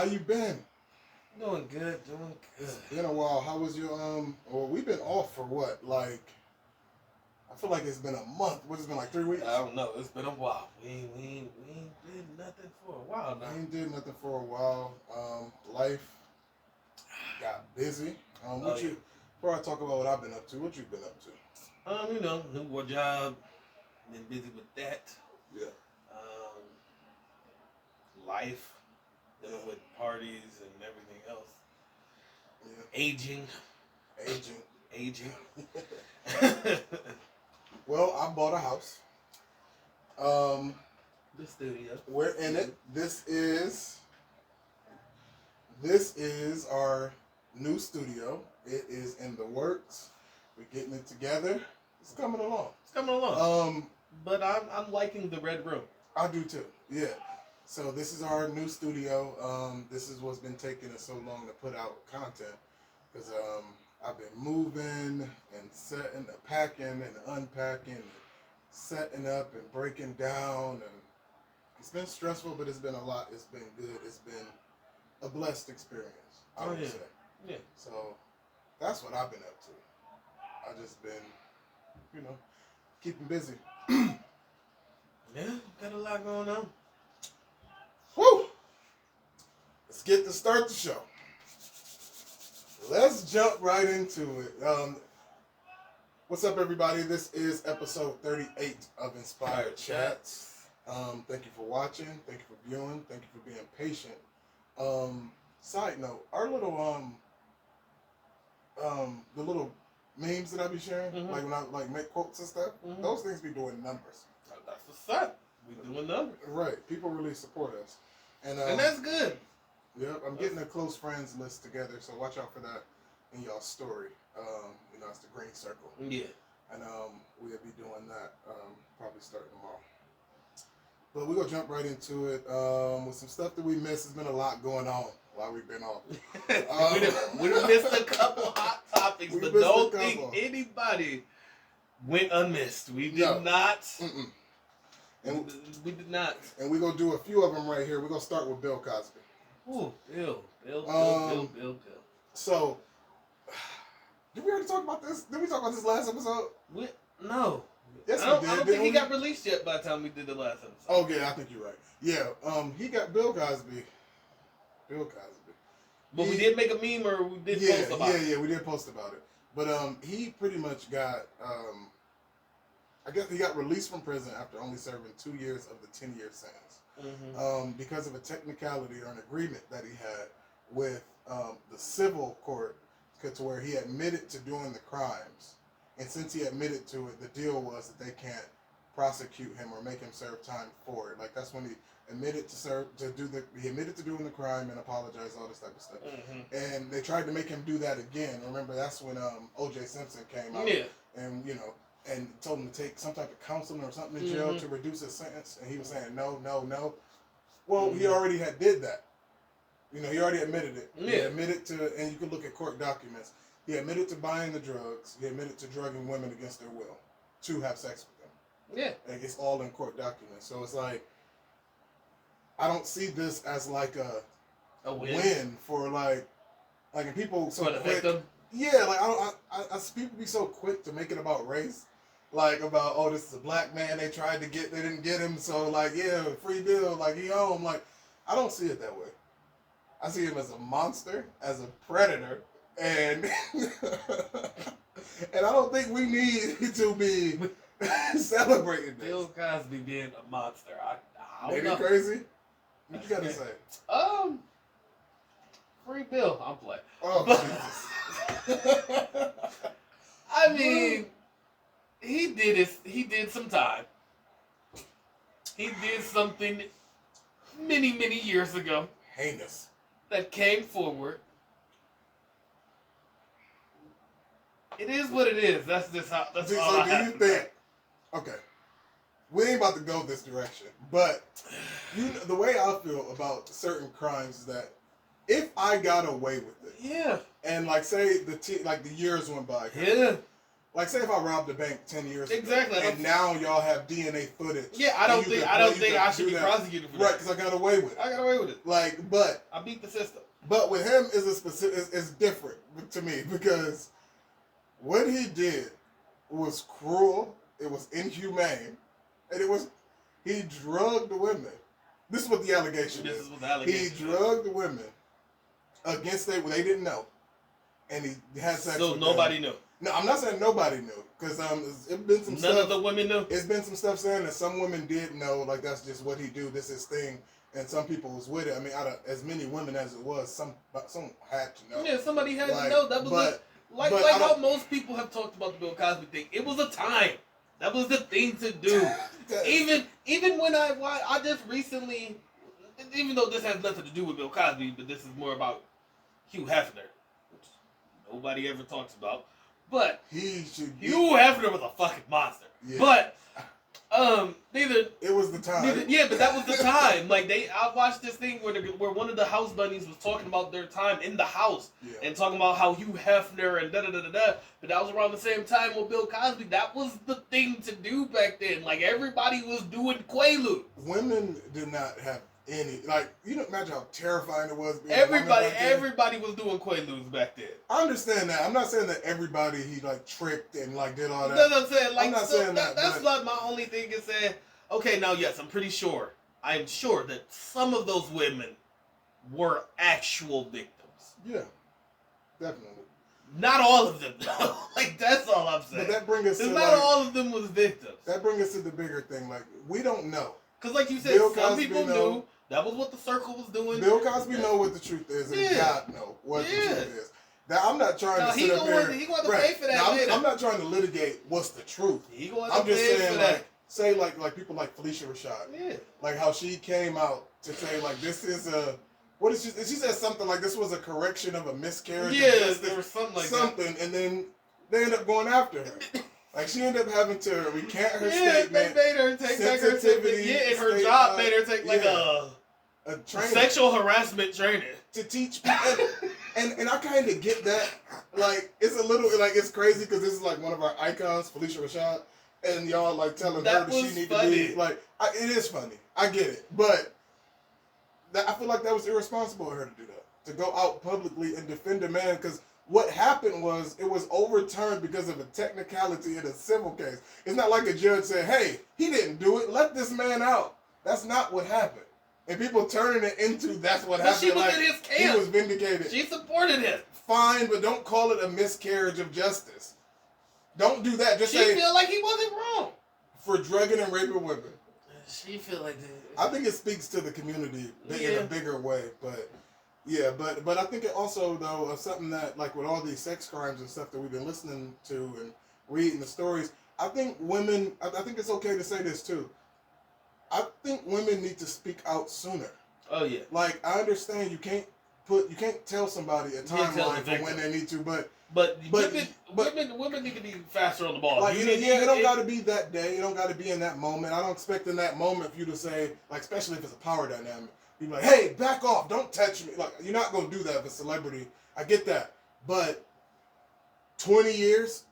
How you been? Doing good, doing good. It's been a while. How was your Well, we've been off for what? Like, I feel like it's been a month. What has it been, like 3 weeks? I don't know. It's been a while. We ain't did nothing for a while now. I ain't did nothing for a while. Life got busy. Before I talk about what I've been up to, what you been up to? New war job. Been busy with that. Yeah. Life, dealing with parties and everything else. Yeah. Aging. Well, I bought a house. The studio. We're in it. This is our new studio. It is in the works. We're getting it together. It's coming along. But I'm liking the red room. I do too. Yeah. So this is our new studio. This is what's been taking us so long to put out content because I've been moving and setting, packing and unpacking, and setting up and breaking down, and it's been stressful, but it's been a lot. It's been good. It's been a blessed experience, I would say. Yeah. So that's what I've been up to. I just been, keeping busy. Yeah, got a lot going on. Woo! Let's get to start the show. Let's jump right into it. What's up, everybody? This is episode 38 of Inspired Chats. Thank you for watching. Thank you for viewing. Thank you for being patient. Side note, our little the little memes that I be sharing, like when I make quotes and stuff, those things be doing numbers. That's what's up. We doing numbers. Right. People really support us. And that's good. Yeah, I'm getting a close friends list together, so watch out for that in y'all's story. It's the green circle. Yeah. And we'll be doing that probably starting tomorrow. But we're going to jump right into it with some stuff that we missed. There's been a lot going on while we've been off. We done missed a couple hot topics, but don't think anybody went unmissed. We did not. And we did not. And we're going to do a few of them right here. We're going to start with Bill Cosby. Ooh, Bill. So, did we already talk about this? Did we talk about this last episode? No. Yes, I don't think he got released yet by the time we did the last episode. Oh, yeah, I think you're right. Yeah, he got Bill Cosby. But we did make a meme, or we did post about it. Yeah, we did post about it. But he pretty much got, I guess he got released from prison after only serving 2 years of the 10-year sentence. Because of a technicality or an agreement that he had with the civil court, to where he admitted to doing the crimes. And since he admitted to it, the deal was that they can't prosecute him or make him serve time for it. Like, that's when he admitted he admitted to doing the crime and apologized, all this type of stuff. And they tried to make him do that again. Remember, that's when O.J. Simpson came out and told him to take some type of counseling or something in jail to reduce his sentence. And he was saying, no. Well, he already did that. He already admitted it. Yeah. He admitted to, and you can look at court documents, he admitted to buying the drugs. He admitted to drugging women against their will to have sex with them. Yeah. Like, it's all in court documents. So it's like, I don't see this as like a win for like and people so for the quick. victim. Yeah, like I see people be so quick to make it about race. Like about, oh, this is a black man they didn't get him, so like, yeah, free Bill, like he home. Like, I don't see it that way. I see him as a monster, as a predator, and and I don't think we need to be celebrating this. Bill Cosby being a monster. I don't Ain't know. it crazy? What you gotta say? Free Bill. I'm playing. Oh, Jesus. I mean, he did some time. He did something many, many years ago. Heinous. That came forward. It is what it is. That's just how. That's all I have to say. Okay, we ain't about to go this direction, but the way I feel about certain crimes is that if I got away with it, yeah, and like say the years went by, yeah, Like, say if I robbed a bank 10 years exactly. ago, and now y'all have DNA footage. Yeah, I don't think I should be prosecuted for that. Right, because I got away with it. I got away with it. Like, but I beat the system. But with him is different to me because what he did was cruel. It was inhumane, and he drugged women. This is what the allegation is. He drugged women against they didn't know, and he had sex. So with nobody them. knew. No, I'm not saying nobody knew, because it's been some stuff. None of the women knew. It's been some stuff saying that some women did know, like that's just what he do. This is his thing, and some people was with it. I mean, out of as many women as it was, some had to know. Yeah, somebody had to know. That was like how most people have talked about the Bill Cosby thing. It was a time. That was the thing to do. even when I just recently, even though this has nothing to do with Bill Cosby, but this is more about Hugh Hefner, which nobody ever talks about. But Hugh Hefner was a fucking monster. Yeah. But it was the time. Yeah, but that was the time. Like I watched this thing where one of the house bunnies was talking about their time in the house and talking about how Hugh Hefner and da da da da da. But that was around the same time with Bill Cosby. That was the thing to do back then. Like everybody was doing Quaaludes. Women did not have any, like, you don't imagine how terrifying it was. Everybody was doing Quaaludes back then. I understand that. I'm not saying that everybody he like tricked and like did all that. That's what I'm saying. Like, I'm not saying that. That's not my only thing is saying. Okay, now yes, I'm sure that some of those women were actual victims. Yeah, definitely. Not all of them, though. Like, that's all I'm saying. But that brings us to not all of them was victims. That brings us to the bigger thing. Like, we don't know. Because, like you said, some people knew. That was what the circle was doing. Bill Cosby know what the truth is, and God know what the truth is. Now, I'm not trying to sit up here. He going to pay for that now, I'm not trying to litigate what's the truth. I'm just saying, like people like Felicia Rashad. Yeah. Like how she came out to say, like, this is a... What is she said something like this was a correction of a miscarriage. Yeah, there was something like that. And then they end up going going after her. Like, she ended up having to recant her statement. They made her take back her statement. Yeah, and her job made her take like a sexual harassment training to teach people. and I kind of get that. Like, it's a little, like, it's crazy because this is like one of our icons, Felicia Rashad, and y'all like telling her that she need to be like. It is funny. I get it, but I feel like that was irresponsible of her to do that, to go out publicly and defend a man because. What happened was it was overturned because of a technicality in a civil case. It's not like a judge said, hey, he didn't do it. Let this man out. That's not what happened. And people turning it into that's what happened. She was in his camp. He was vindicated. She supported him. Fine, but don't call it a miscarriage of justice. Don't do that. Just say... She feel like he wasn't wrong. For drugging and raping women. She feel like that. I think it speaks to the community in a bigger way, but... Yeah, but I think it also, though, something that, like, with all these sex crimes and stuff that we've been listening to and reading the stories, I think women, I think it's okay to say this, too. I think women need to speak out sooner. Oh, yeah. Like, I understand you can't tell somebody a timeline for when they need to, but women need to be faster on the ball. Like, it don't got to be that day. It don't got to be in that moment. I don't expect in that moment for you to say, like, especially if it's a power dynamic, be like, hey, back off, don't touch me. Like, you're not going to do that with a celebrity. I get that. But 20 years?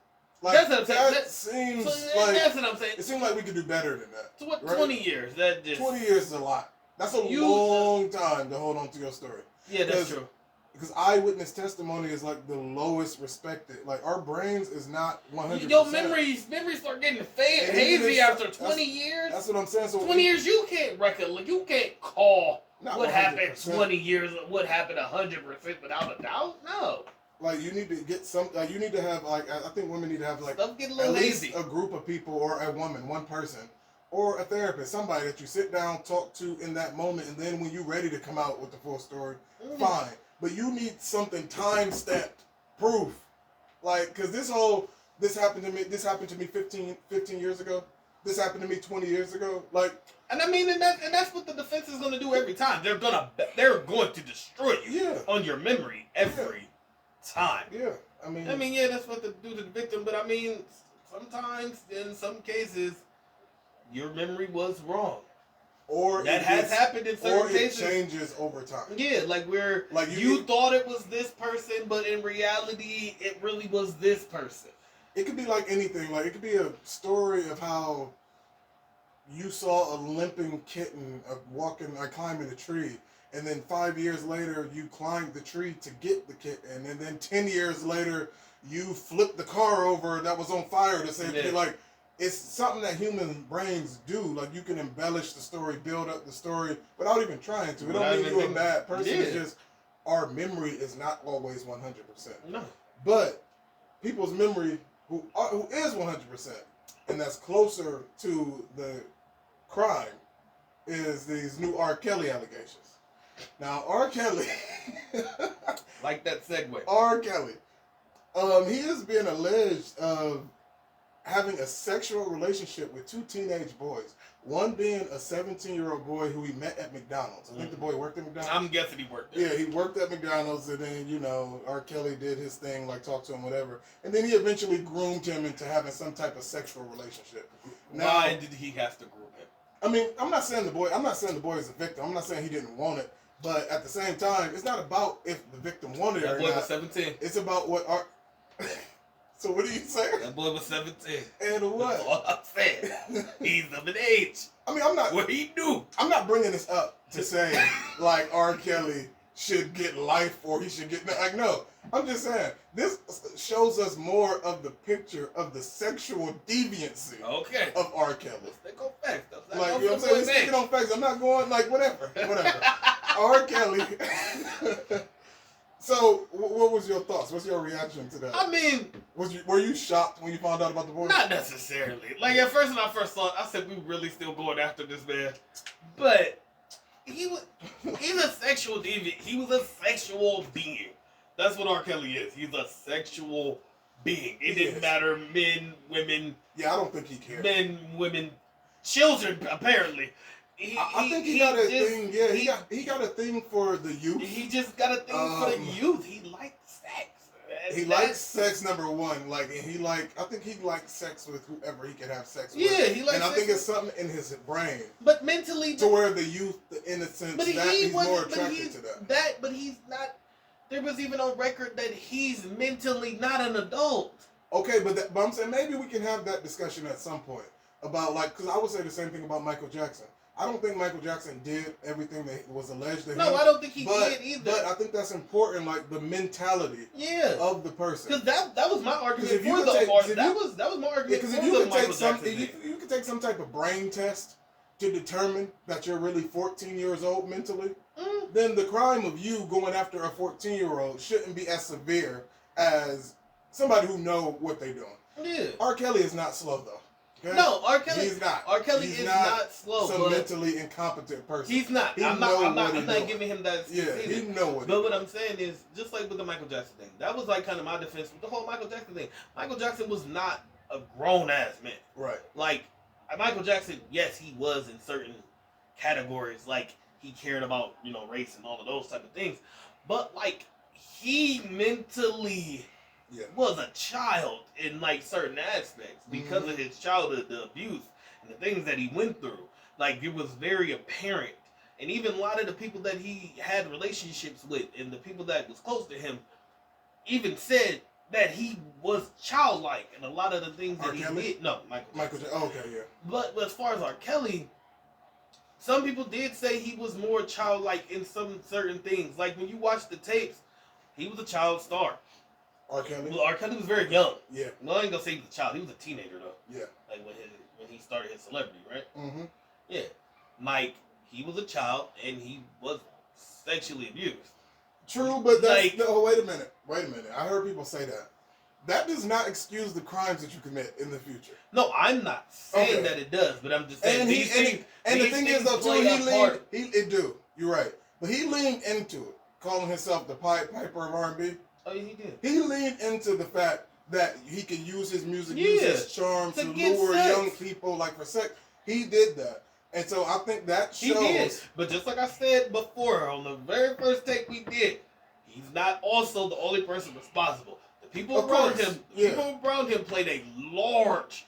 Like, that's what I'm saying. That's what I'm saying. It seems like we could do better than that. So what, right? 20 years? 20 years is a lot. That's a long time to hold on to your story. Yeah, that's true. Because eyewitness testimony is like the lowest respected. Like, our brains is not 100%. Your memories start getting hazy after 20 years. That's what I'm saying. So 20 years, you can't you can't call what happened 20 years, what happened 100% without a doubt. No. Like, you need to get you need to have, like, I think women need to have, like, get a little lazy. A group of people or a woman, one person, or a therapist, somebody that you sit down, talk to in that moment, and then when you're ready to come out with the full story, fine. But you need something time-stamped, proof. Like, because this happened to me 15 years ago. This happened to me 20 years ago. Like, and I mean, and that's what the defense is going to do every time. They're going to destroy you on your memory every time. Yeah, I mean, that's what they do to the victim. But I mean, sometimes in some cases, your memory was wrong. Or that has happened in certain cases. Or it changes over time. Yeah, like where you thought it was this person, but in reality, it really was this person. It could be like anything. Like, it could be a story of how you saw a limping kitten climbing a tree, and then 5 years later you climbed the tree to get the kitten, and then 10 years later you flipped the car over that was on fire to save the kid. Like, it's something that human brains do. Like, you can embellish the story, build up the story without even trying to. It don't mean you're a bad person. It's just our memory is not always 100%. No. But people's memory who is 100%, and that's closer to the crime, is these new R. Kelly allegations. Now, R. Kelly... like that segue. R. Kelly. He is being alleged of having a sexual relationship with two teenage boys. One being a 17-year-old boy who he met at McDonald's. I think the boy worked at McDonald's. I'm guessing he worked there. Yeah, he worked at McDonald's, and then, you know, R. Kelly did his thing, like talk to him, whatever. And then he eventually groomed him into having some type of sexual relationship. Now, why did he have to groom him? I mean, I'm not saying the boy is a victim. I'm not saying he didn't want it. But at the same time, it's not about if the victim wanted it or not. That boy was 17. It's about what R... So what are you saying? That boy was 17. And what? That's all I'm saying. He's of an age. I mean, I'm not... What he knew. I'm not bringing this up to say, like, R. Kelly should get life or he should get... Like, no. I'm just saying, this shows us more of the picture of the sexual deviancy of R. Kelly. Let's stick on facts. Like, you know what I'm saying? We're sticking on facts. I'm not going, like, whatever. R. Kelly... So, what was your thoughts? What's your reaction to that? I mean... Were you shocked when you found out about the boy? Not necessarily. Like, at first when I first saw it, I said, we really still going after this man. But, he's a sexual deviant. He was a sexual being. That's what R. Kelly is. He's a sexual being. It didn't matter, men, women... Yeah, I don't think he cared. Men, women, children, apparently. I think he got a thing. Yeah, he got a thing for the youth. He just got a thing for the youth. He liked sex. He likes sex, number one. Like, and I think he likes sex with whoever he can have sex with. Yeah, he likes. And I think it's something in his brain. But mentally, to where the youth, the innocence, he's more attracted to that. But he's not. There was even on record that he's mentally not an adult. Okay, but I'm saying maybe we can have that discussion at some point about, like, because I would say the same thing about Michael Jackson. I don't think Michael Jackson did everything that was alleged to him. No, I don't think he did either. But I think that's important, like the mentality of the person. Because that was my argument for the that was my argument for the Michael Jackson thing. You could take some type of brain test to determine that you're really 14 years old mentally, then the crime of you going after a 14-year-old shouldn't be as severe as somebody who know what they're doing. Yeah. R. Kelly is not slow, though. Okay? No, R. Kelly. He's not. R. Kelly is not slow. Some mentally incompetent person. He's not. I'm not giving him that. Yeah, he know what. But what I'm saying is, just like with the Michael Jackson thing, that was like kind of my defense with the whole Michael Jackson thing. Michael Jackson was not a grown ass man. Right. Like Michael Jackson, yes, he was in certain categories. Like he cared about race and all of those type of things, but like he mentally. Yeah. Was a child in like certain aspects because of his childhood, the abuse and the things that he went through. Like it was very apparent, and even a lot of the people that he had relationships with and the people that was close to him even said that he was childlike in a lot of the things that he did. No, Michael Jackson. Oh, okay, yeah. But as far as R. Kelly, some people did say he was more childlike in some certain things. Like when you watch the tapes, he was a child star. R. Kelly? Well, R. Kelly was very young. Yeah. Well, I ain't gonna say he was a child. He was a teenager though. Yeah. Like when he started his celebrity, right? Mm-hmm. Yeah. Mike, he was a child and he was sexually abused. True, but that's wait a minute. I heard people say that. That does not excuse the crimes that you commit in the future. No, I'm not saying that it does, but I'm just saying and the thing is though too, it do. You're right. But he leaned into it, calling himself the Pied Piper of R&B. Oh, yeah, he did. He leaned into the fact that he can use his music, use his charm to lure young people, like for sex. He did that. And so I think that shows. He did. But just like I said before, on the very first take we did, he's not also the only person responsible. The people around him played a large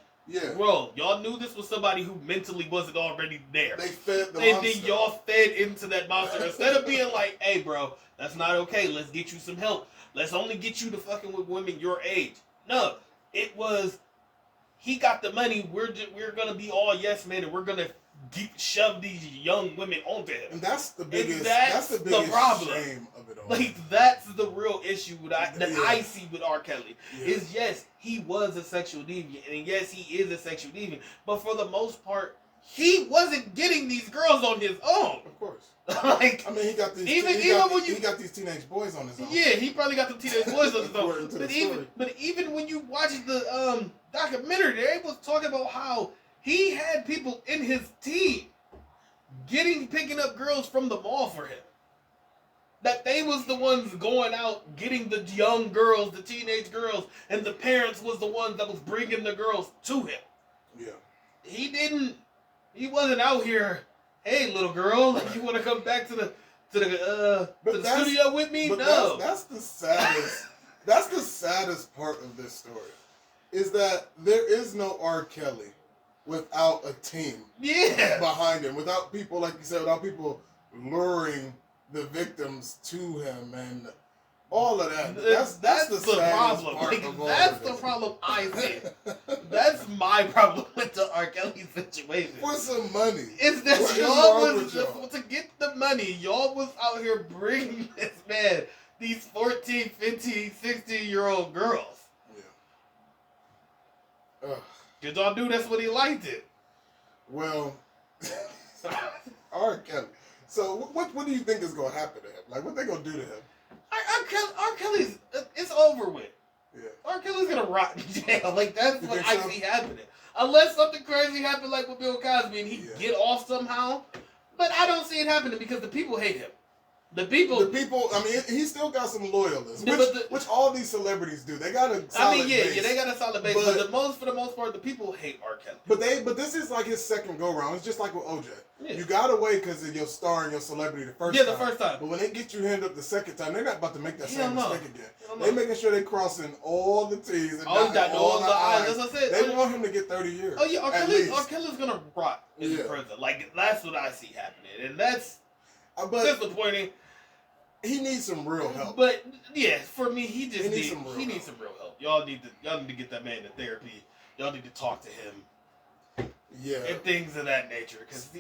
role. Y'all knew this was somebody who mentally wasn't already there. They fed the monster. And then y'all fed into that monster. Instead of being like, hey, bro, that's not okay. Let's get you some help. Let's only get you to fucking with women your age. No. It was, he got the money. We're gonna be all yes men, and we're gonna shove these young women onto him. And that's the biggest. That's the biggest problem. Shame of it all. Like that's the real issue I see with R. Kelly. Is yes, he was a sexual deviant, and yes, he is a sexual deviant. But for the most part, he wasn't getting these girls on his own. Of course. Like, I mean, he got these. He got these teenage boys on his own. Yeah, he probably got the teenage boys on his own. But even when you watch the documentary, they was talking about how he had people in his team picking up girls from the mall for him. That they was the ones going out getting the young girls, the teenage girls, and the parents was the ones that was bringing the girls to him. Yeah. He wasn't out here, hey little girl, like you want to come back to the studio with me? But no. That's the saddest. That's the saddest part of this story, is that there is no R. Kelly without a team behind him, without people, like you said, without people luring the victims to him and all of that. That's the problem. That's the problem I see. That's my problem with the R. Kelly situation. For some money. It's that y'all was to get the money. Y'all was out here bringing this man these 14, 15, 16-year-old girls. Yeah. Did y'all do that's what he liked it? Well, R. Kelly. So what do you think is going to happen to him? Like, what they going to do to him? R. Kelly's, it's over with. Yeah. R. Kelly's going to rot in jail. Like, that's what I see happening. Unless something crazy happened like with Bill Cosby and he get off somehow. But I don't see it happening because the people hate him. The people, I mean, he still got some loyalists, which all these celebrities do. They got a solid base. They got a solid base. But for the most part, the people hate R. Kelly. But this is like his second go round. It's just like with OJ. Yeah. You got away because of your star and your celebrity the first time. Yeah, the first time. But when they get you hand up the second time, they're not about to make that same mistake again. They're making sure they're crossing all the T's and dotting all the I's. That's what I said. They want him to get 30 years. Oh yeah, R. Kelly's gonna rot in prison. Like that's what I see happening, and that's disappointing. He needs some real help. But yeah, for me, he needs some real help. Y'all need to get that man to therapy. Y'all need to talk to him. Yeah. And things of that nature. Because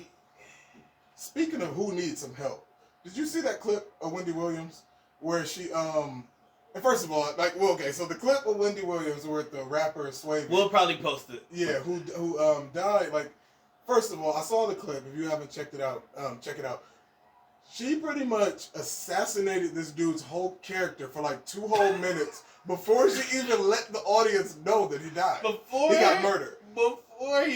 speaking of who needs some help, did you see that clip of Wendy Williams where she and first of all, so the clip of Wendy Williams where the rapper Sway. We'll probably post it. Yeah, who died. Like, first of all, I saw the clip. If you haven't checked it out, check it out. She pretty much assassinated this dude's whole character for like 2 whole minutes before she even let the audience know that he died. He got murdered. Before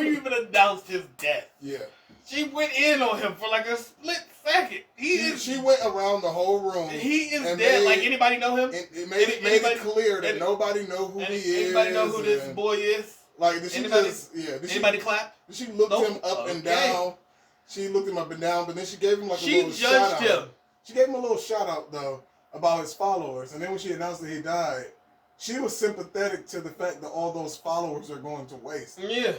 you even announced his death. Yeah. She went in on him for like a split second. She went around the whole room. He is dead. Like, anybody know him? It made it clear that nobody know who he is. Anybody know who this boy is? Like, anybody clap? She looked him up and down. She looked him up and down, but then she gave him a little shout out. She gave him a little shout out though about his followers, and then when she announced that he died, she was sympathetic to the fact that all those followers are going to waste. Yeah.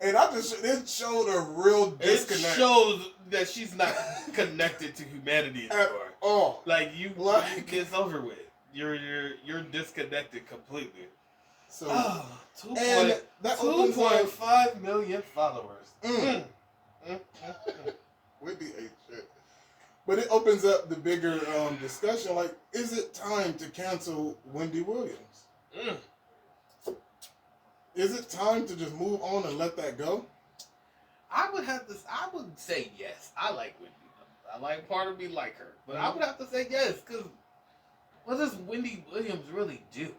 And it showed a real disconnect. It shows that she's not connected to humanity anymore. At all. Like it's over with. You're disconnected completely. So 2.5 million followers. Wendy ain't shit. But it opens up the bigger discussion. Like, is it time to cancel Wendy Williams? Is it time to just move on and let that go? I would say yes. I like Wendy. Part of me like her. But I would have to say yes, because what does Wendy Williams really do?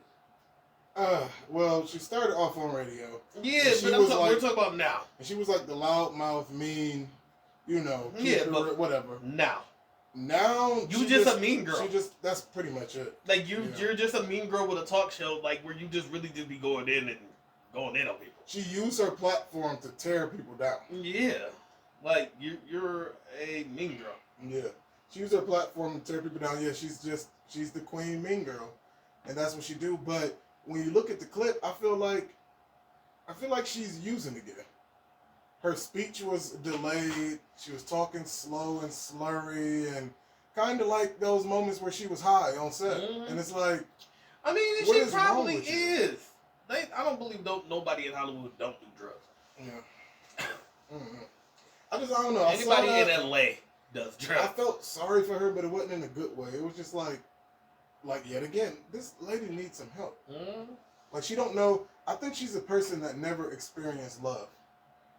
Well, she started off on radio. Yeah, but we're talking about now. And she was like the loudmouth, mean, whatever. Now you just a mean girl. That's pretty much it. Like you're just a mean girl with a talk show, like where you just really do be going in on people. She used her platform to tear people down. Yeah, like you're a mean girl. Yeah, she used her platform to tear people down. Yeah, she's the queen mean girl, and that's what she do. But when you look at the clip, I feel like she's using it again. Her speech was delayed. She was talking slow and slurry, and kind of like those moments where she was high on set. Mm-hmm. And it's like, I mean, she probably is. I don't believe nobody in Hollywood don't do drugs. Yeah. Mm-hmm. I don't know. Anybody in LA does drugs. I felt sorry for her, but it wasn't in a good way. It was just like yet again, this lady needs some help. Mm-hmm. Like, she don't know. I think she's a person that never experienced love.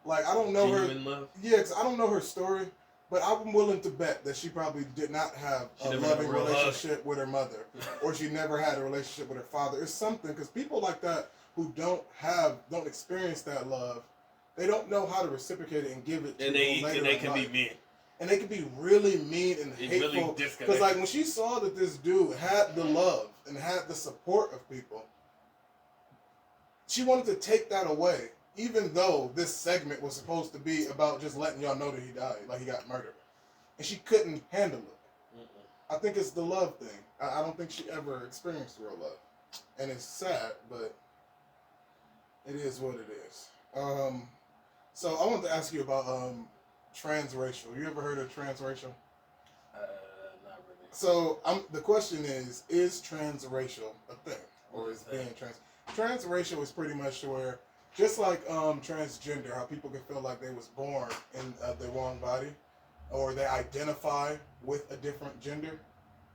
Like, I don't know Genuine her. Love? Yeah, because I don't know her story, but I'm willing to bet that she probably did not have a loving relationship with her mother, or she never had a relationship with her father. It's something, because people like that who don't experience that love, they don't know how to reciprocate it and give it to them later. And they can be mean. And they can be really mean and hateful. Because, like, when she saw that this dude had the love and had the support of people, she wanted to take that away, even though this segment was supposed to be about just letting y'all know that he died, like he got murdered. And she couldn't handle it. Mm-mm. I think it's the love thing. I don't think she ever experienced real love. And it's sad, but it is what it is. So I wanted to ask you about transracial. You ever heard of transracial? Not really. So the question is transracial a thing? Or is being transracial is pretty much where, just like transgender, how people can feel like they was born in the wrong body, or they identify with a different gender.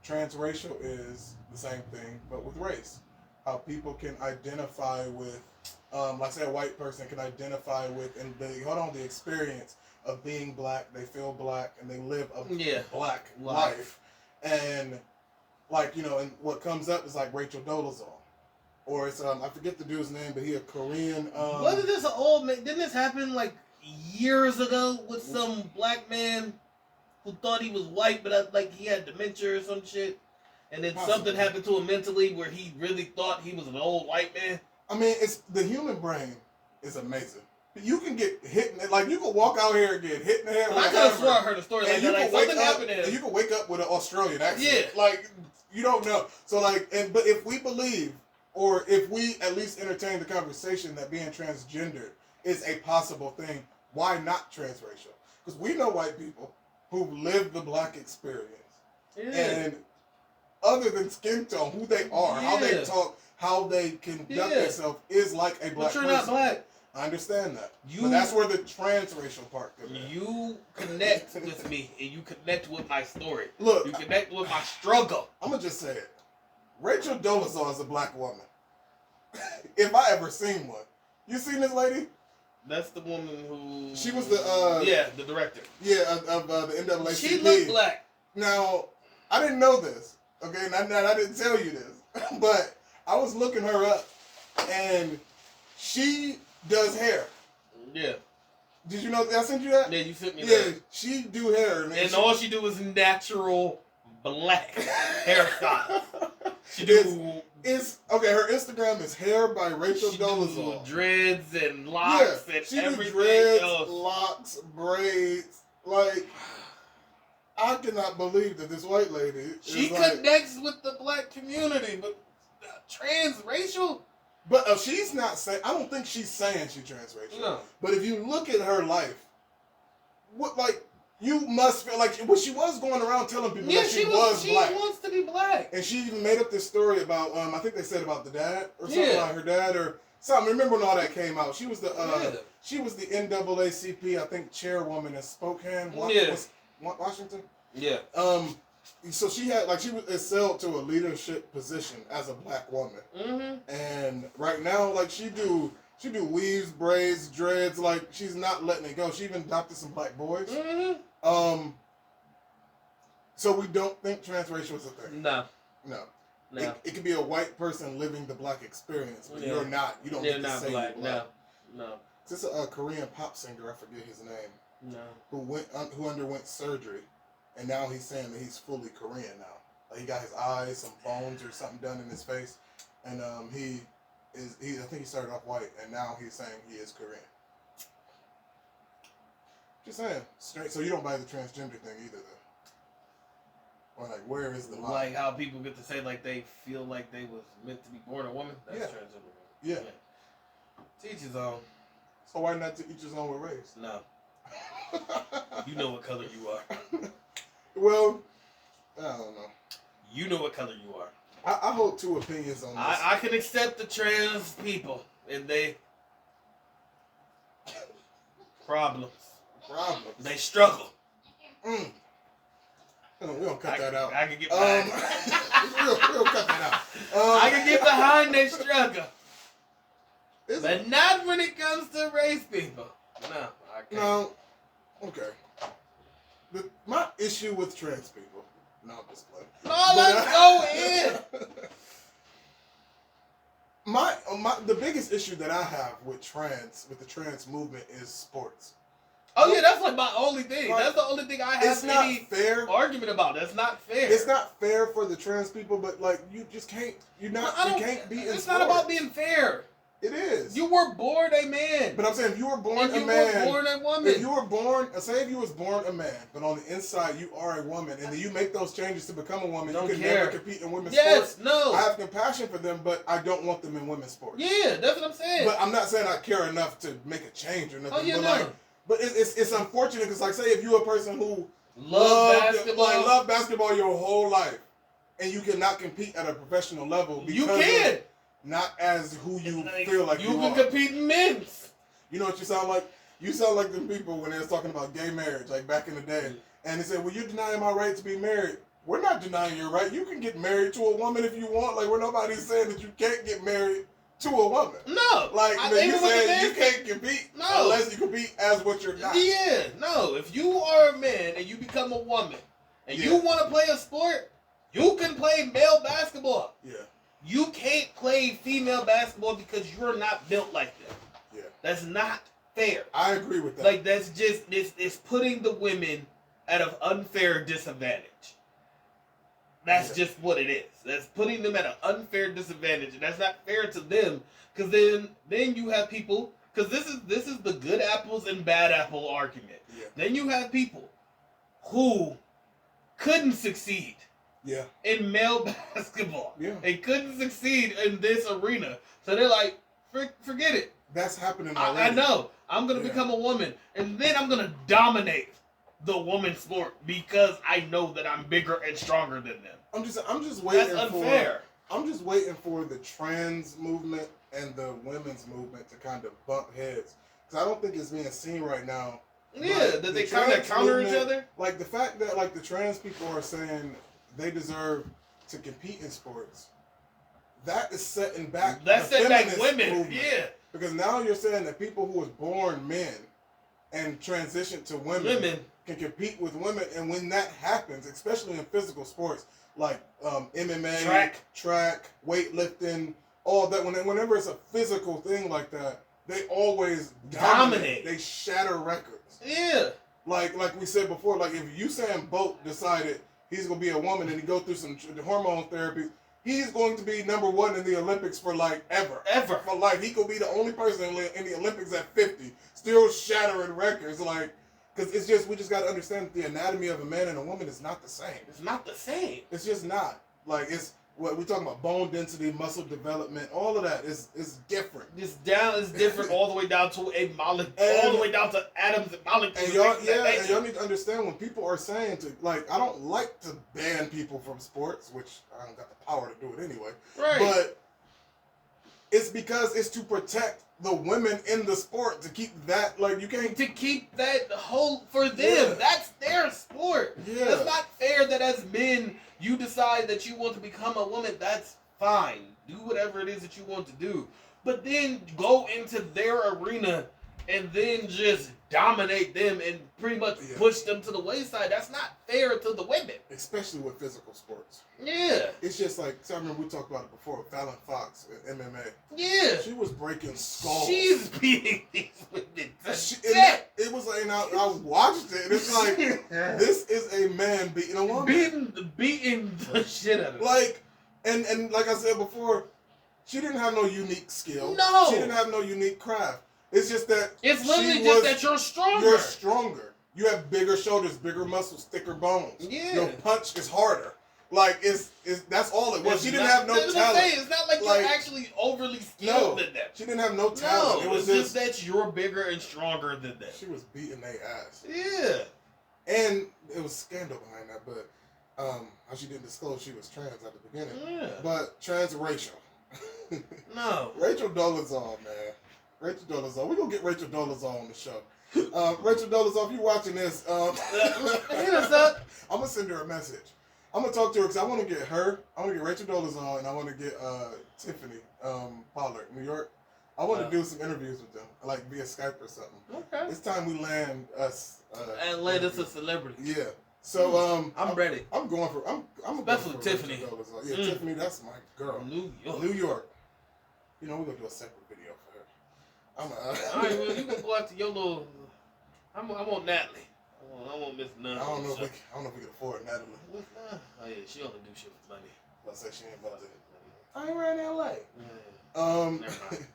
Transracial is the same thing, but with race. How people can identify with, like say a white person can identify with, and the experience of being black. They feel black and they live a black life. And like, and what comes up is like Rachel Dolezal. Or it's I forget the dude's name, but he a Korean. Wasn't this an old man? Didn't this happen like years ago with some black man who thought he was white, but like he had dementia or some shit, and then something happened to him mentally where he really thought he was an old white man? I mean, it's the human brain is amazing. You can get hit, like you can walk out here and get hit in the head. I could have swore I heard a story like that. Like something happened to him. And you can wake up with an Australian accent. Yeah, like you don't know. So like, but if we believe, or if we at least entertain the conversation that being transgender is a possible thing, why not transracial? Because we know white people who live the black experience. Yeah. And other than skin tone, who they are, how they talk, how they conduct themselves is like a black person. But you're not black. I understand that. But that's where the transracial part comes in. You connect with me, and you connect with my story. Look, you connect with my struggle. I'm going to just say it. Rachel Dolezal is a black woman. If I ever seen one. You seen this lady? That's the woman who... She was the... the director. Yeah, of the NAACP. She looked black. Now, I didn't know this. Okay, and I didn't tell you this. But I was looking her up, and she does hair. Yeah. Did you know I sent you that? Yeah, you sent me that. Yeah, she do hair. And all she do is natural black hairstyle. She do... It's okay. Her Instagram is hair by Rachel Dolezal. Dreads and locks and she everything do dreads, else. Locks, braids. Like, I cannot believe that this white lady. She connects with the black community, but transracial. But she's not saying. I don't think she's saying she's transracial. No. But if you look at her life, what like. You must feel like she was going around telling people that she was black. She wants to be black. And she even made up this story about, I think they said about the dad or something, like her dad or something. Remember when all that came out? She was the NAACP, I think, chairwoman in Spokane, Washington. Yeah. So she had, like, she was excelled to a leadership position as a black woman. Mm-hmm. And right now, like, she do weaves, braids, dreads. Like, she's not letting it go. She even adopted some black boys. Mm-hmm. So we don't think transracial is a thing. No. It could be a white person living the black experience, but you're not. You don't get to say black. No. This is a Korean pop singer. I forget his name. No. Who underwent surgery, and now he's saying that he's fully Korean now. Like, he got his eyes, some bones or something done in his face, and I think he started off white, and now he's saying he is Korean. Just saying. Straight. So you don't buy the transgender thing either, though? Or like, where is the line? Like how people get to say like they feel like they was meant to be born a woman? That's transgender. Yeah. To each his own. So why not to each his own with race? No. You know what color you are. Well, I don't know. You know what color you are. I hold two opinions on this. I can accept the trans people and they problems. They struggle. We're gonna cut that out. I can get behind. We'll cut that out. I can get behind their struggle. But not when it comes to race people. No, I can't. No. Okay. My issue with trans people. No, I'm just playing. No, let's go in. The biggest issue that I have with the trans movement is sports. Oh yeah, that's like my only thing. Like, that's the only thing I have any fair argument about. That's not fair. It's not fair for the trans people, but like you just can't. You can't be in sports. It's not about being fair. It is. You were born a man. But I'm saying if you were born and a you man, were born a woman. if you were born, say if you was born a man, but on the inside you are a woman, and then you make those changes to become a woman, you can never compete in women's sports. No. I have compassion for them, but I don't want them in women's sports. Yeah, that's what I'm saying. But I'm not saying I care enough to make a change or nothing. Oh, yeah, but no. like, but it's unfortunate because like say if you're a person who love basketball your whole life, and you cannot compete at a professional level because you can. Not as who you feel like you can are. compete in men's. You know what you sound like? You sound like them people when they was talking about gay marriage, like back in the day. And they said, well, you're denying my right to be married. We're not denying your right. You can get married to a woman if you want. Like, nobody's saying that you can't get married to a woman. No. Like, you saying you can't compete unless you compete as what you're not. Yeah, no. If you are a man and you become a woman and you want to play a sport, you can play male basketball. Yeah. You can't play female basketball because you're not built like them. Yeah. That's not fair. I agree with that. Like, that's just, it's putting the women at an unfair disadvantage. That's just what it is. That's putting them at an unfair disadvantage, and that's not fair to them. Because then you have people, because this is the good apples and bad apple argument. Yeah. Then you have people who couldn't succeed. Yeah. In male basketball. Yeah. They couldn't succeed in this arena. So they're like, forget it. That's happening already. I know. I'm going to become a woman. And then I'm going to dominate the woman's sport because I know that I'm bigger and stronger than them. I'm just waiting. That's unfair. I'm just waiting for the trans movement and the women's movement to kind of bump heads. Because I don't think it's being seen right now. Yeah, like, that they kind of counter each other. Like the fact that like the trans people are saying they deserve to compete in sports. That is setting back. That's setting back women. Movement. Yeah. Because now you're saying that people who was born men and transition to women can compete with women, and when that happens, especially in physical sports like MMA, track, weightlifting, all that. Whenever it's a physical thing like that, they always dominate. They shatter records. Yeah. Like we said before, like if Usain Bolt decided he's going to be a woman and he go through some hormone therapy, he's going to be number one in the Olympics for like ever. For life. He could be the only person in the Olympics at 50, still shattering records. Like, because it's just, we just got to understand that the anatomy of a man and a woman is not the same. It's not the same. It's just not. Like, it's, what we're talking about, bone density, muscle development, all of that is different. It's different all the way down to a molecule, all the way down to atoms and molecules. And y'all need to understand when people are saying to, like, I don't like to ban people from sports, which I don't got the power to do it anyway. Right. But it's because it's to protect the women in the sport, to keep that, like, you can't... To keep that whole, for them, that's their sport. Yeah. It's not fair that as men, you decide that you want to become a woman, that's fine. Do whatever it is that you want to do. But then go into their arena and then just dominate them and pretty much push them to the wayside. That's not fair to the women. Especially with physical sports. Yeah. It's just like, I remember we talked about it before, Fallon Fox in MMA. Yeah. She was breaking skulls. She's beating these women. It was like, and I watched it, and it's like, this is a man beating a woman. Beating the shit out of her. Like, and like I said before, she didn't have no unique skill. No. She didn't have no unique craft. It's just that it's literally just that you're stronger. You're stronger. You have bigger shoulders, bigger muscles, thicker bones. Yeah. Your punch is harder. Like, it's that's all it was. She didn't have no talent. It's not like you're actually overly skilled than them. She didn't have no talent. No, it was just that you're bigger and stronger than them. She was beating their ass. Yeah. And it was scandal behind that, but How she didn't disclose she was trans at the beginning. Yeah. But transracial. No. Rachel Dolezal, man. Rachel Dolezal. We're going to get Rachel Dolezal on the show. Rachel Dolezal, if you're watching this, Hit us up. I'm going to send her a message. I'm going to talk to her because I want to get her. I want to get Rachel Dolezal and I want to get Tiffany Pollard, New York. I want to do some interviews with them, like via Skype or something. Okay. It's time we land us. And land us a celebrity. Yeah. So I'm ready. I'm going for especially Tiffany. Yeah, Tiffany, that's my girl. New York. You know, we're gonna do a separate video for her. All right, well, you can go out to your little. I want Natalie. I want Miss Nunn. I don't know if we can afford Natalie. Oh yeah, she only do shit with money. Let's say she ain't about to. I ain't right in LA. Yeah. Never mind.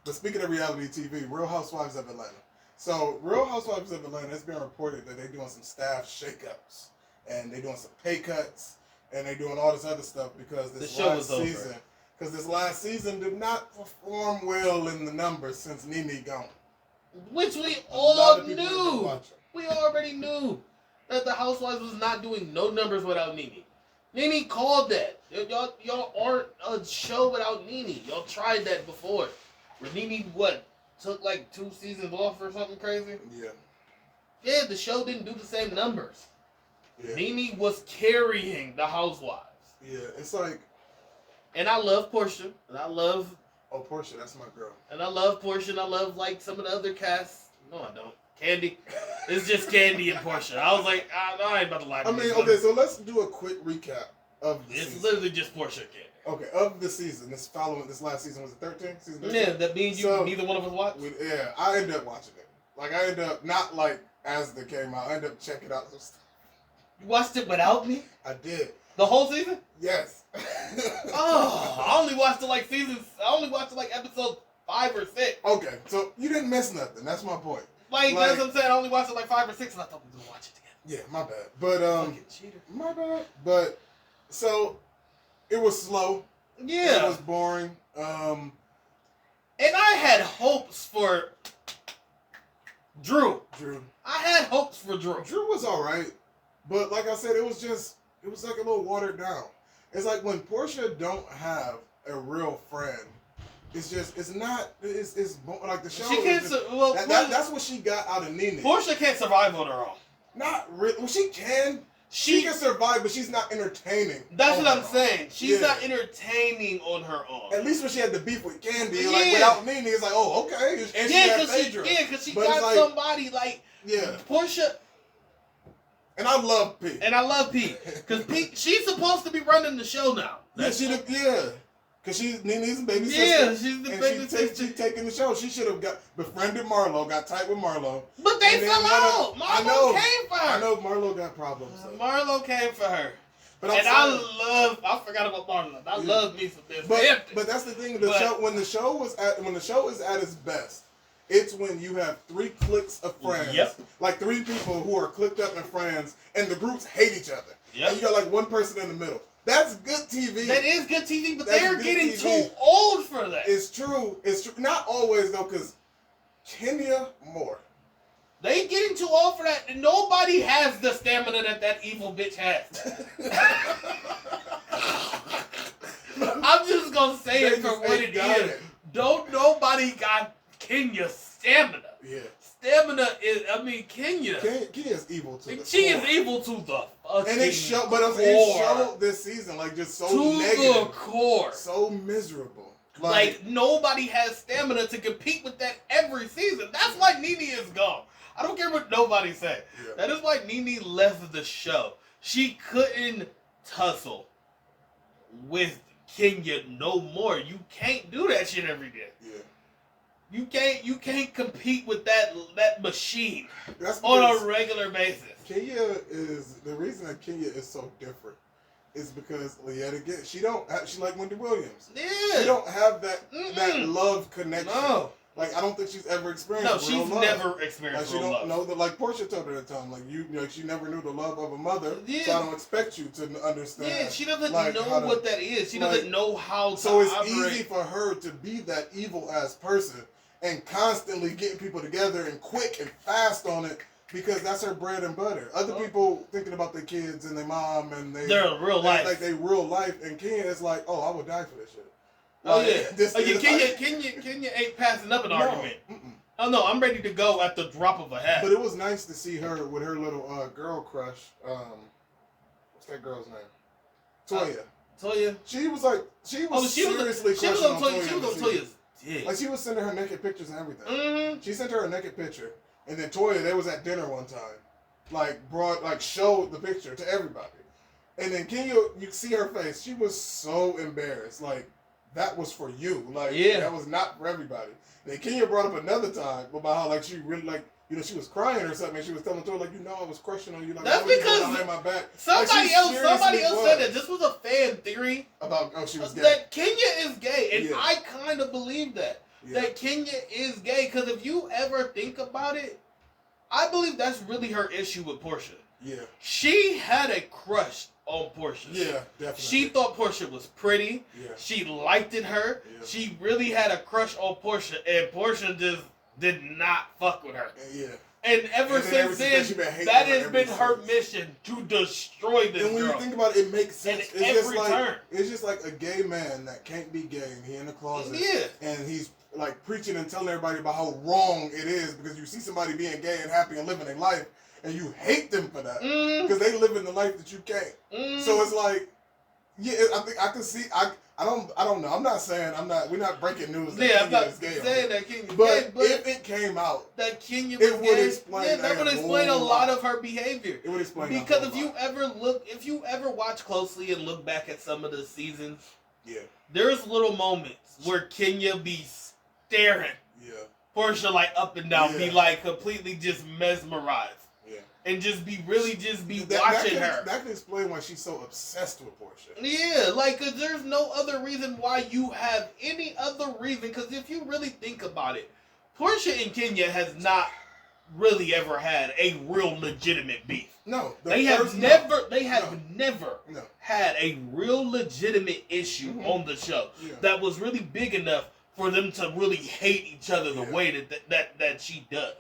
But speaking of reality TV, Real Housewives of Atlanta. So, Real Housewives of Atlanta, it's been reported that they're doing some staff shakeups. And they're doing some pay cuts. And they're doing all this other stuff because this last season did not perform well in the numbers since Nene gone. Which we all knew. We already knew that the Housewives was not doing no numbers without Nene. Nene called that. Y'all aren't a show without Nene. Y'all tried that before. Where Nene, took like 2 seasons off or something crazy? Yeah. Yeah, the show didn't do the same numbers. Yeah. Nene was carrying the Housewives. Yeah, it's like... And I love Portia. And I love... Oh, Portia, that's my girl. And I love Portia. And I love, like, some of the other casts. No, I don't. Candy. It's just Candy and Portia. I was like, I ain't about to lie to you. I mean, okay, so let's do a quick recap of the season. It's literally just Portia and Candy. Okay, of the season, this last season, was it 13? Season 13? Yeah, that means neither one of us watched? Yeah, I ended up watching it. Like, I ended up, not like as they came out, I ended up checking out some stuff. You watched it without me? I did. The whole season? Yes. I only watched it like episode 5 or 6. Okay, so you didn't miss nothing. That's my point. Like that's what I'm saying. I only watched it like 5 or 6, and I thought we were gonna watch it together. Yeah, my bad. But Fucking cheater. my bad. But so it was slow. Yeah. It was boring. And I had hopes for Drew. I had hopes for Drew. Drew was all right, but like I said, it was like a little watered down. It's like when Portia don't have a real friend. It's like the show. She can't. That's what she got out of Nene. Portia can't survive on her own. Not really. Well, she can. She can survive, but she's not entertaining. That's what I'm saying. She's not entertaining on her own. At least when she had the beef with Candy, like without Nene, it's like, oh, okay. And because she got somebody like Portia. And I love P. Because P, she's supposed to be running the show now. Because she's Nene's baby sister. Yeah, she's the baby sister. She's taking the show. She should have befriended Marlo, got tight with Marlo. But they fell out. Marlo came for her. I know Marlo got problems. So. Marlo came for her. But I forgot about Marlo. I love me some this. But that's the thing. When the show is at its best, it's when you have 3 cliques of friends. Yep. Like 3 people who are clicked up and friends, and the groups hate each other. Yep. And you got like one person in the middle. That's good TV. That is good TV, but they're getting too old for that. It's true. Not always, though, because Kenya more. They getting too old for that, and nobody has the stamina that evil bitch has. I'm just going to say it for what it is. Nobody got Kenya's stamina. Yeah. Stamina is, Kenya. Kenya's evil too. She is evil to the fucking and it showed this season, like, just so negative. To the core. So miserable. Like, nobody has stamina to compete with that every season. That's why Nene is gone. I don't care what nobody say. Yeah. That is why Nene left the show. She couldn't tussle with Kenya no more. You can't do that shit every day. Yeah. You can't compete with that machine on a regular basis. The reason that Kenya is so different is because yet again she like Wendy Williams. Yeah. She don't have that love connection. No. Like I don't think she's ever experienced. No, she's never experienced. Like she don't know that. Like Portia told her at the time, like she never knew the love of a mother. Yeah. So I don't expect you to understand. Yeah, she doesn't know what that is. She doesn't know how to. So it's easy for her to be that evil ass person and constantly getting people together and quick and fast on it because that's her bread and butter. Other people thinking about their kids and their mom and they're real life, like they real life. And Kenya is like, oh, I would die for this shit. Kenya ain't passing up an argument. Oh no, I'm ready to go at the drop of a hat. But it was nice to see her with her little girl crush. What's that girl's name? Toya. Toya. She was seriously crushing on Toya. She was on Toya's dick. Like she was sending her naked pictures and everything. Mm-hmm. She sent her a naked picture, and then Toya, they was at dinner one time, showed the picture to everybody, and then Kenya, you see her face. She was so embarrassed. Like that was for you. Like that was not for everybody. Then Kenya brought up another time about how she really she was crying or something, and she was telling Toya I was crushing on you. Like that's because behind my back. Somebody else said that this was a fan theory about she was gay. That Kenya is gay, and I kind of believe that Kenya is gay because if you ever think about it, I believe that's really her issue with Portia. Yeah, she had a crush on Portia. Yeah, definitely. She thought Portia was pretty. Yeah, she liked her. Yeah. She really had a crush on Portia, and Portia just did not fuck with her. Yeah. And ever since then, that has been her mission to destroy this girl. And when you think about it, it makes sense. It's just like a gay man that can't be gay, and he's in the closet. Yeah. And he's like preaching and telling everybody about how wrong it is because you see somebody being gay and happy and living their life, and you hate them for that because they live in the life that you can't. So it's like, I think I can see. I don't know. I'm not saying we're not breaking news that Kenya is gay. Saying that Kenya is gay, but if it came out that Kenya was gay, that would explain a lot of her behavior. It would explain because if you ever watch closely and look back at some of the seasons, there's little moments where Kenya be staring Portia up and down, be completely just mesmerized. And just be watching her. That can explain why she's so obsessed with Portia. Yeah, cause there's no other reason why you have any other reason. Cause if you really think about it, Portia and Kenya has not really ever had a real legitimate beef. No, they have never had a real legitimate issue on the show that was really big enough for them to really hate each other the way that she does.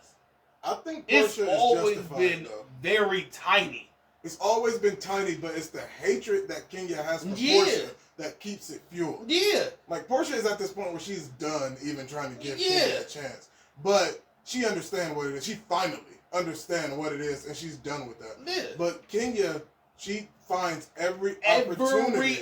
I think Portia it's always been very tiny. It's always been tiny, but it's the hatred that Kenya has for Portia that keeps it fueled. Yeah. Like, Portia is at this point where she's done even trying to give Kenya a chance. But she understands what it is. She finally understands what it is, and she's done with that. Yeah. But Kenya, she finds every opportunity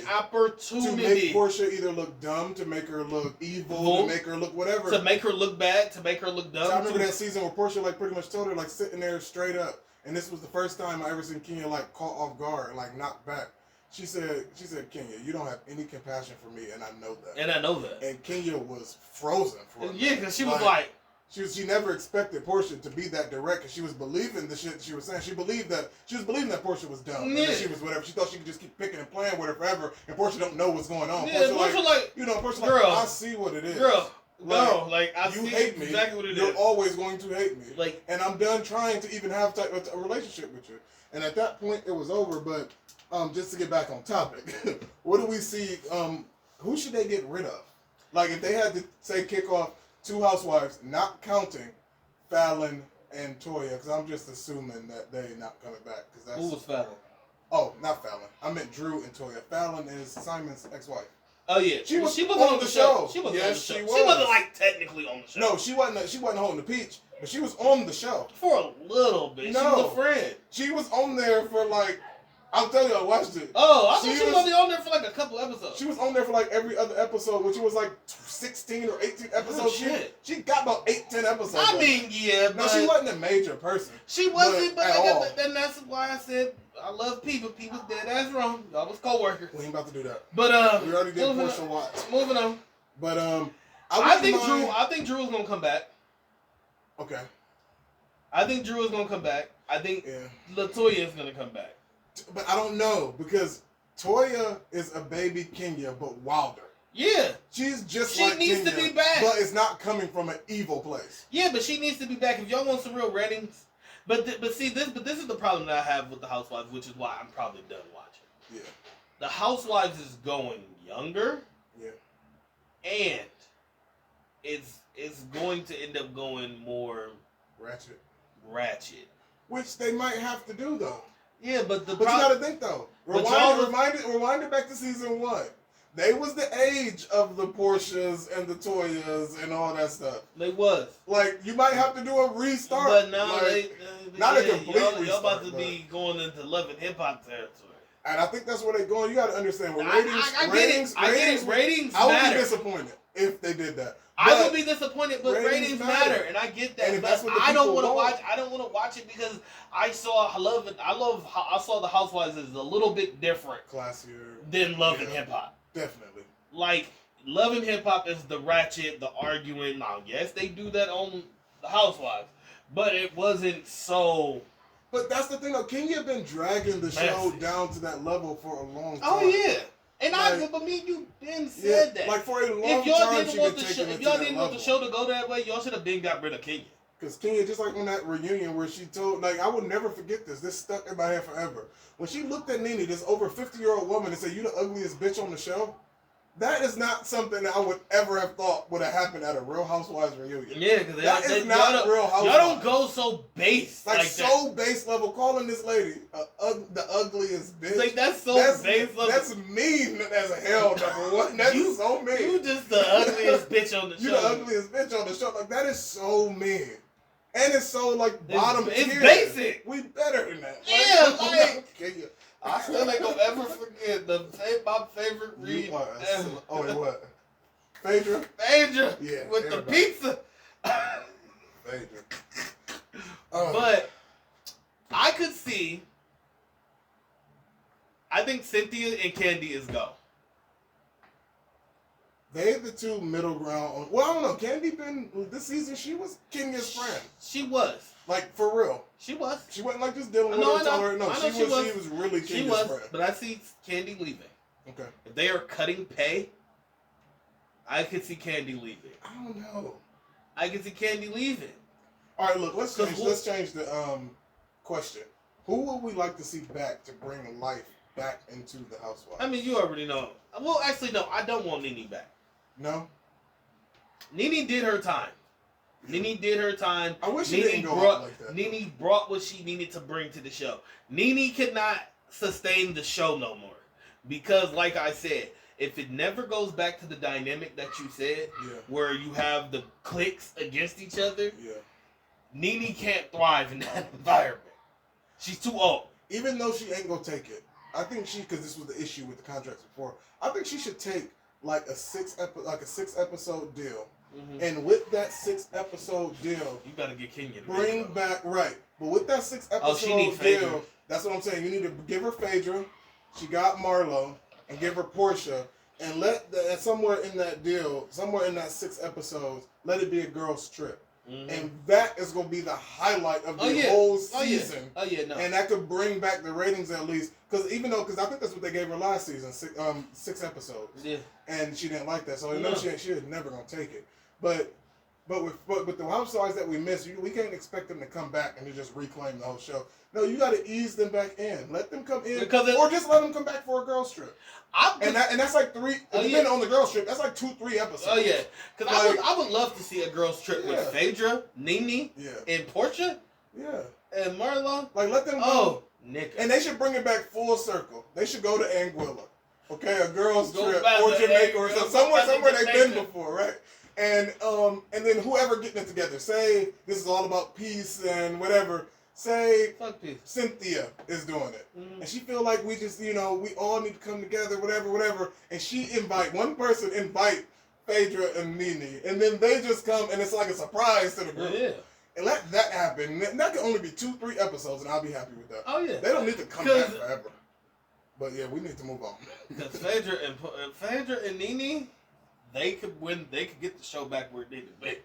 to make Portia either look dumb, to make her look evil, to make her look whatever. To make her look bad, to make her look dumb. So I remember that season where Portia pretty much told her sitting there straight up. And this was the first time I ever seen Kenya caught off guard, knocked back. She said, Kenya, you don't have any compassion for me, and I know that. And Kenya was frozen for it. Yeah, because she was she never expected Portia to be that direct, because she was believing the shit she was saying. She was believing that Portia was dumb. Yeah. And that she was whatever. She thought she could just keep picking and playing with her forever, and Portia don't know what's going on. Yeah, Portia girl, I see what it is. Girl. No, I you see hate me. Exactly what it You're is. always going to hate me. And I'm done trying to even have a relationship with you. And at that point, it was over. But just to get back on topic, what do we see? Who should they get rid of? If they had to say kick off 2 housewives, not counting Fallon and Toya, because I'm just assuming that they're not coming back. Who was Fallon? Oh, not Fallon. I meant Drew and Toya. Fallon is Simon's ex-wife. Oh yeah, she was on the show. She wasn't on the show. She wasn't technically on the show. No, she wasn't holding the peach, but she was on the show for a little bit. No, she was a friend. She was on there for I'll tell you, I watched it. Oh, I thought she was only on there for a couple episodes. She was on there for every other episode, which was 16 or 18 episodes. Oh, shit. She got about 8-10 episodes. I mean, yeah, but... No, she wasn't a major person. She wasn't, but and that's why I said I love P, but P was dead ass wrong. Y'all was co-workers. We ain't about to do that. But, we already did Portia Watts. Moving on. But, I think Drew is gonna come back. Okay. I think Drew is gonna come back. I think LaToya is gonna come back. But I don't know, because Toya is a baby Kenya, but wilder. Yeah. She's just like Kenya. She needs to be back. But it's not coming from an evil place. Yeah, but she needs to be back. If y'all want some real ratings. But this is the problem that I have with the Housewives, which is why I'm probably done watching. Yeah. The Housewives is going younger. Yeah. And it's going to end up going more... Ratchet. which they might have to do though. Yeah, but you gotta think though. Rewind it back to season 1. They was the age of the Porsches and the Toyas and all that stuff. They was. Like, you might have to do a restart. But now like, not a complete restart. Y'all about to be going into Love and Hip Hop territory. And I think that's where they're going. You got to understand. With ratings Ratings matter. I would be disappointed if they did that. I would be disappointed, but ratings matter, and I get that. But I don't want to watch. I don't want to watch it because I saw the Housewives as a little bit different, classier than Love and Hip Hop. Definitely. Like Love and Hip Hop is the ratchet, the arguing. Now, yes, they do that on the Housewives, but it wasn't so. But that's the thing, though. Kenya been dragging the show down to that level for a long time. Oh yeah. And but me and you then said that. Like for a long time, if y'all didn't want the show to go that way, y'all should have been got rid of Kenya. Because Kenya, just like on that reunion where she told, like, I will never forget this. This stuck in my head forever. When she looked at Nene, this over 50-year-old woman, and said, "You the ugliest bitch on the show." That is not something that I would ever have thought would have happened at a Real Housewives reunion. Yeah, because that is not Real Housewives. Y'all don't go so base like so that. Base level, calling this lady the ugliest bitch. Like that's base level. That's mean as hell. Number one, that's so mean. You just the ugliest bitch on the show. You the ugliest bitch on the show. Like that is so mean. And it's so like bottom tier. It's basic. We better than that. Yeah, I still ain't gonna ever forget my favorite read ever. Oh, wait, what? Phaedra? Yeah. With the pizza. Phaedra. But I could see. I think Cynthia and Candy is go. They're the two middle ground. Well, I don't know. Candy been this season. She was Kenya's friend. She was. Like for real. She was. She wasn't like just dealing with her. No, she was really Kenya's friend. But I see Candy leaving. Okay. If they are cutting pay, I could see Candy leaving. I don't know. I could see Candy leaving. All right, look. Let's change the question. Who would we like to see back to bring life back into the Housewives? I mean, you already know. Well, actually, no. I don't want Nene back. No. Nene did her time. Nene did her time. I wish she didn't go out like that. Nene brought what she needed to bring to the show. Nene could not sustain the show no more. Because, like I said, if it never goes back to the dynamic that you said, where you have the cliques against each other, Nene can't thrive in that environment. She's too old. Even though she ain't gonna take it, I think because this was the issue with the contracts before, I think she should take like a 6 episode deal. Mm-hmm. And with that 6 episode deal, you gotta get Kenya to bring back but with that 6 episode deal, that's what I'm saying. You need to give her Phaedra, she got Marlo, and give her Portia, and let somewhere in that deal, somewhere in that 6 episodes, let it be a girls' trip. Mm-hmm. And that is going to be the highlight of the whole season. No. And that could bring back the ratings at least. Because I think that's what they gave her last season, 6 episodes. Yeah. And she didn't like that. So I know she was never going to take it. But with the Housewives that we missed, we can't expect them to come back and to just reclaim the whole show. No, you got to ease them back in. Let them come in. Or just let them come back for a girls' trip. And that's like 3, depending on the girls' trip, that's like 2-3 episodes. Oh, yeah. Because I would love to see a girls' trip with Phaedra, Nene, and Portia. Yeah. And Marlo. Like, let them go. Oh, nigga. And they should bring it back full circle. They should go to Anguilla. Okay, a girls' trip. Or Jamaica or somewhere they've been before, right? And then whoever getting it together, say this is all about peace and whatever. Say Cynthia is doing it, and she feel like we just we all need to come together, whatever. And she invite Phaedra and Nene, and then they just come, and it's like a surprise to the group. Yeah. And let that happen. And that can only be 2-3 episodes, and I'll be happy with that. Oh yeah. They don't need to come back forever. But yeah, we need to move on. Because Phaedra and Nene, they could win. They could get the show back where it needed to be.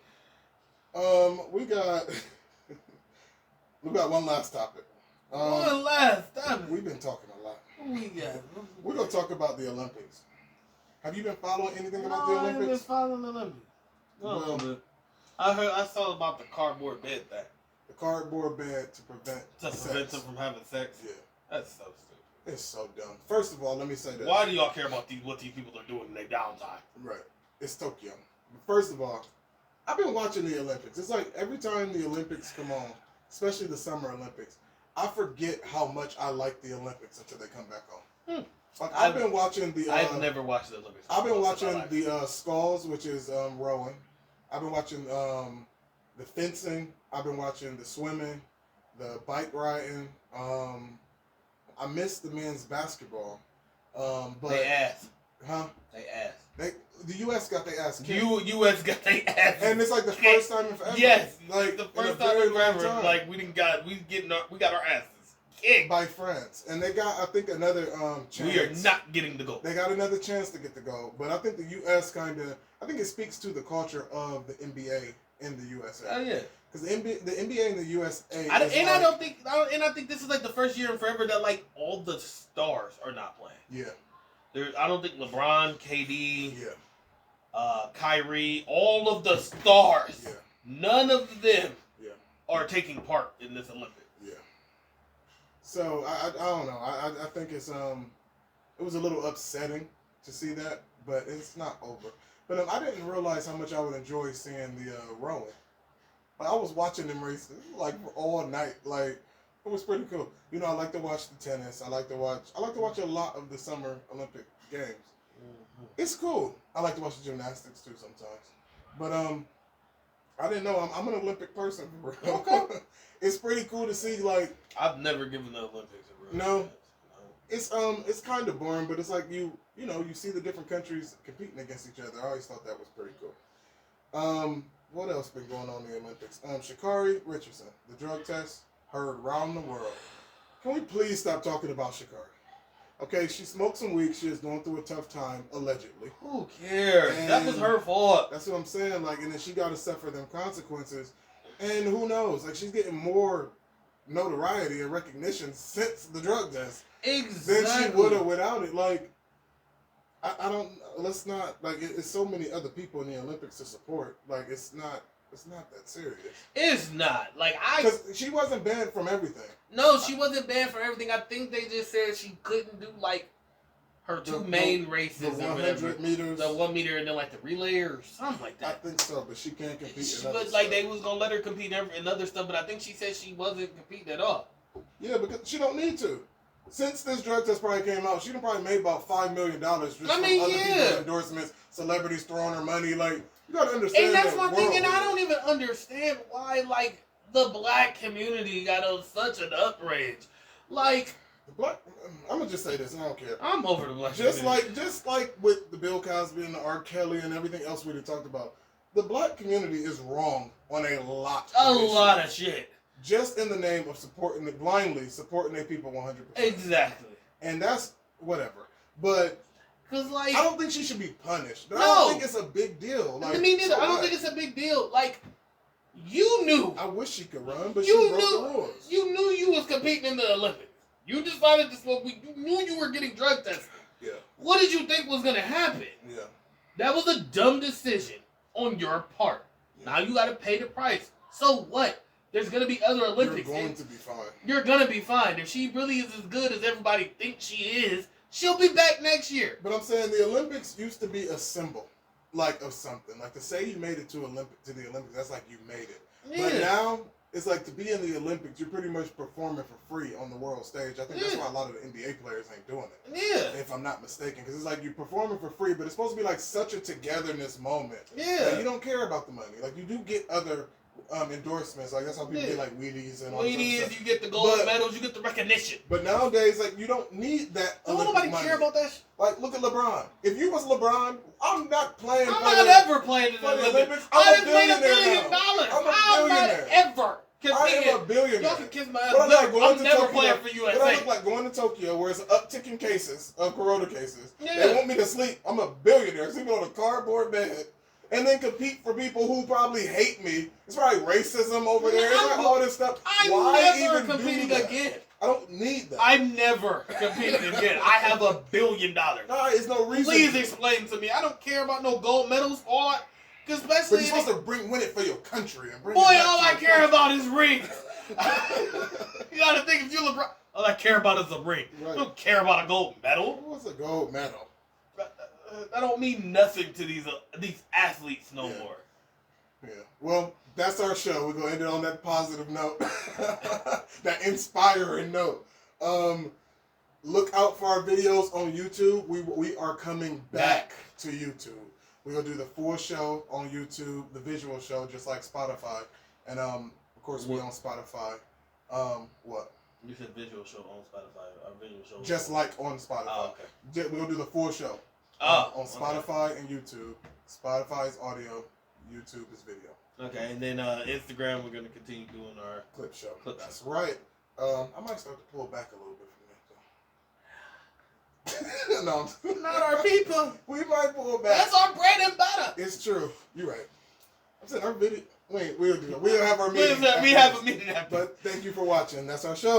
We got one last topic. One last topic. We've been talking a lot. We're gonna talk about the Olympics. Have you been following anything about the Olympics? I haven't been following the Olympics. No, I saw about the cardboard bed thing. The cardboard bed to prevent them from having sex. Yeah, that's so stupid. It's so dumb. First of all, let me say this. Why do y'all care about what these people are doing in their downtime? Right. It's Tokyo. First of all, I've been watching the Olympics. It's like every time the Olympics come on, especially the Summer Olympics, I forget how much I like the Olympics until they come back on. Like I've been watching the. I've never watched the Olympics. I've been watching the sculls, which is rowing. I've been watching the fencing. I've been watching the swimming, the bike riding. I missed the men's basketball. But they ass. Huh? They ass. The U.S. got their ass kicked. U.S. got their ass. And it's like the first time in forever. Yes, like the first time in forever. Like we got our asses kicked by France, and they got I think another chance. We are not getting the goal. They got another chance to get the goal, but I think the U.S. I think it speaks to the culture of the NBA in the USA. Oh yeah. Because the NBA in the USA, I think this is like the first year in forever that like all the stars are not playing. Yeah. I don't think LeBron, KD, Kyrie, all of the stars, none of them are taking part in this Olympics. Yeah. So I don't know. I think it's it was a little upsetting to see that, but it's not over. But I didn't realize how much I would enjoy seeing the rowing. I was watching them races like all night. Like it was pretty cool. You know, I like to watch the tennis. I like to watch a lot of the Summer Olympic Games. Mm-hmm. It's cool. I like to watch the gymnastics too sometimes. But I didn't know I'm an Olympic person. Okay. It's pretty cool to see. Like I've never given the Olympics a real chance. It's kind of boring, but it's like you see the different countries competing against each other. I always thought that was pretty cool. What else been going on in the Olympics? Sha'Carri Richardson, the drug test heard around the world. Can we please stop talking about Sha'Carri? Okay, she smoked some weed. She is going through a tough time, allegedly. Who cares? And that was her fault. That's what I'm saying. Like, and then she got to suffer them consequences. And who knows? Like, she's getting more notoriety and recognition since the drug test than she would have without it. Like, I don't. Let's not like. It's so many other people in the Olympics to support. Like, it's not that serious. It's not because she wasn't banned from everything. No, she wasn't banned from everything. I think they just said she couldn't do like her two main races. The 100 meters, the 1 meter, and then like the relay or something like that. I think so, but she can't compete. But like they was gonna let her compete in other stuff, but I think she said she wasn't competing at all. Yeah, because she don't need to. Since this drug test probably came out, she done probably made about $5 million just from other people's endorsements, celebrities throwing her money. Like, you gotta understand. And that's my thing, and I don't even understand why, like, the black community got such an outrage. Like, I'm gonna just say this, and I don't care. I'm over the black community. Just like with the Bill Cosby and the R. Kelly and everything else we talked about, the black community is wrong on a lot of shit. Just in the name of blindly supporting their people 100%. Exactly. And that's whatever. But cause like I don't think she should be punished. But I don't think it's a big deal. Like, me neither. I don't think it's a big deal. Like, you knew. I wish she could run, but she broke the rules. You knew you was competing in the Olympics. You decided to smoke weed. You knew you were getting drug tested. Yeah. What did you think was gonna happen? Yeah. That was a dumb decision on your part. Yeah. Now you gotta pay the price. So what? There's going to be other Olympics. You're going to be fine. You're going to be fine. If she really is as good as everybody thinks she is, she'll be back next year. But I'm saying the Olympics used to be a symbol, like, of something. Like, to say you made it to the Olympics, that's like you made it. Yeah. But now, it's like to be in the Olympics, you're pretty much performing for free on the world stage. I think that's why a lot of the NBA players ain't doing it. Yeah. If I'm not mistaken. Because it's like you're performing for free, but it's supposed to be like such a togetherness moment. Yeah. Like, you don't care about the money. Like, you do get other endorsements, like that's how people get like Wheaties and all that stuff. You get the gold medals, you get the recognition. But nowadays, like you don't need that. Don't nobody care about that. Like, look at LeBron. If you was LeBron, I'm not playing. I'm not ever playing in the Olympics. I didn't play $1 billion. I'm not ever competing. I am a billionaire. Y'all can kiss my ass. I'm never playing for USA. But I look like going to Tokyo, where it's an uptick in cases of corona cases. Yeah. They want me to sleep. I'm a billionaire, sleeping on a cardboard bed. And then compete for people who probably hate me. It's probably racism over there. It's like all this stuff. I'm never competing again. I don't need that. I'm never competing again. I have $1 billion. No, it's no reason. Please explain to me. I don't care about no gold medals or, especially. But you're supposed to win it for your country and bring. Boy, all I care about is rings. You gotta think if you LeBron, all I care about is a ring. Right. I don't care about a gold medal. What's a gold medal? That don't mean nothing to these athletes no more. Yeah. Well, that's our show. We're gonna end it on that positive note, that inspiring note. Look out for our videos on YouTube. We are coming back to YouTube. We're gonna do the full show on YouTube, the visual show, just like Spotify, and of course we on Spotify. What? You said visual show on Spotify. Our visual show. Just like on Spotify. Oh, okay. We're gonna do the full show. On Spotify and YouTube. Spotify is audio. YouTube is video. Okay, and then Instagram, we're gonna continue doing our clip show. That's right. I might start to pull back a little bit from that though. No, not our people. We might pull back. That's our bread and butter. It's true. You're right. I'm saying our video. Wait, we'll have our meeting. We have a meeting after. But thank you for watching. That's our show.